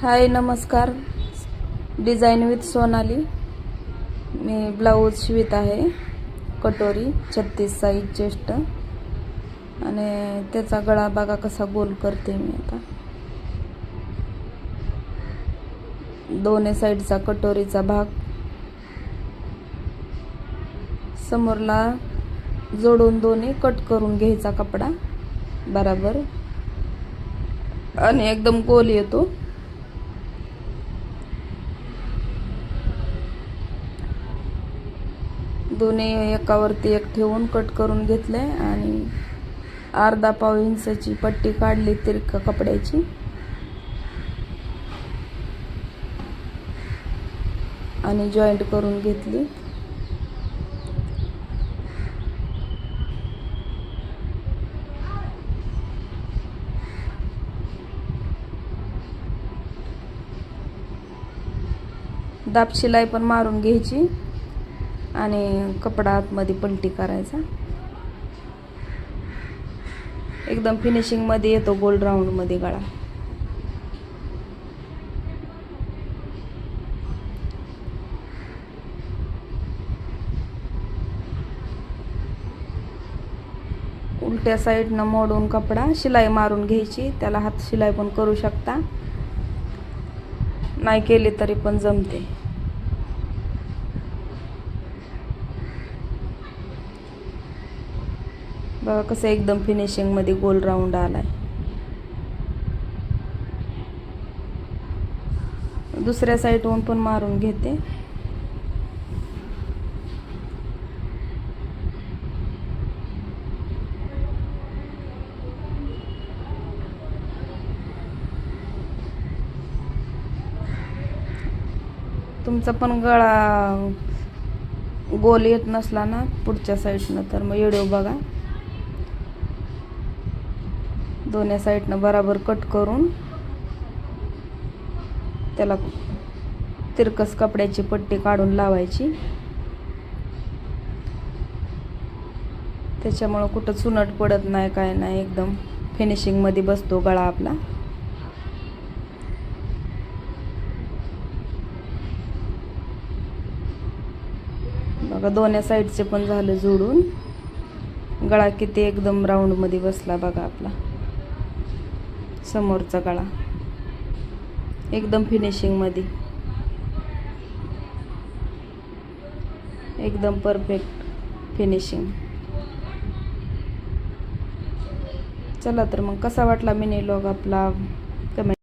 हाय नमस्कार. Design with Sonali. मी blouse शिवत आहे. कटोरी 36 साईज चेस्ट आणि त्याचा गळा बघा कसा गोल करते मी आता. दोन्ही साईडचा कटोरीचा भाग समोरला जोडून दोन्ही कट करून घ्यायचा कपडा बराबर आणि एकदम गोल येतो. दोन्ही एकावरती एक ठेवून कट करून घेतले आणि अर्धा पाव इंचाची पट्टी काढली तिरक्या कपड्याची आणि जॉईंट करून घेतली. दाब शिलाई पण मारून घ्यायची आणि कपडा आतमध्ये पलटी करायचा. एकदम फिनिशिंग मध्ये येतो गोल राऊंड मध्ये गळा. उलट्या साईडनं मोडून कपडा शिलाई मारून घ्यायची. त्याला हात शिलाई पण करू शकता, नाही केली तरी पण जमते. बघा कसं एकदम फिनिशिंग मध्ये गोल राऊंड आलाय. दुसऱ्या साईडवरून पण मारून घेते. तुमचा पण गळा गोल येत नसला ना पुढच्या साईडनं तर मग व्हिडिओ बघा. दोन्ही साईडनं बराबर कट करून त्याला तिरकस कपड्याची पट्टी काढून लावायची. त्याच्यामुळं कुठं चुनट पडत नाही, काय नाही, एकदम फिनिशिंग मध्ये बसतो गळा आपला. बघा दोन्ही साईडचे पण झालं जोडून. गळा किती एकदम राऊंड मध्ये बसला बघा आपला. समोरचा गळा एकदम फिनिशिंग मध्ये, एकदम परफेक्ट फिनिशिंग. चला तर मग कसा वाटला मिनी व्लॉग आपला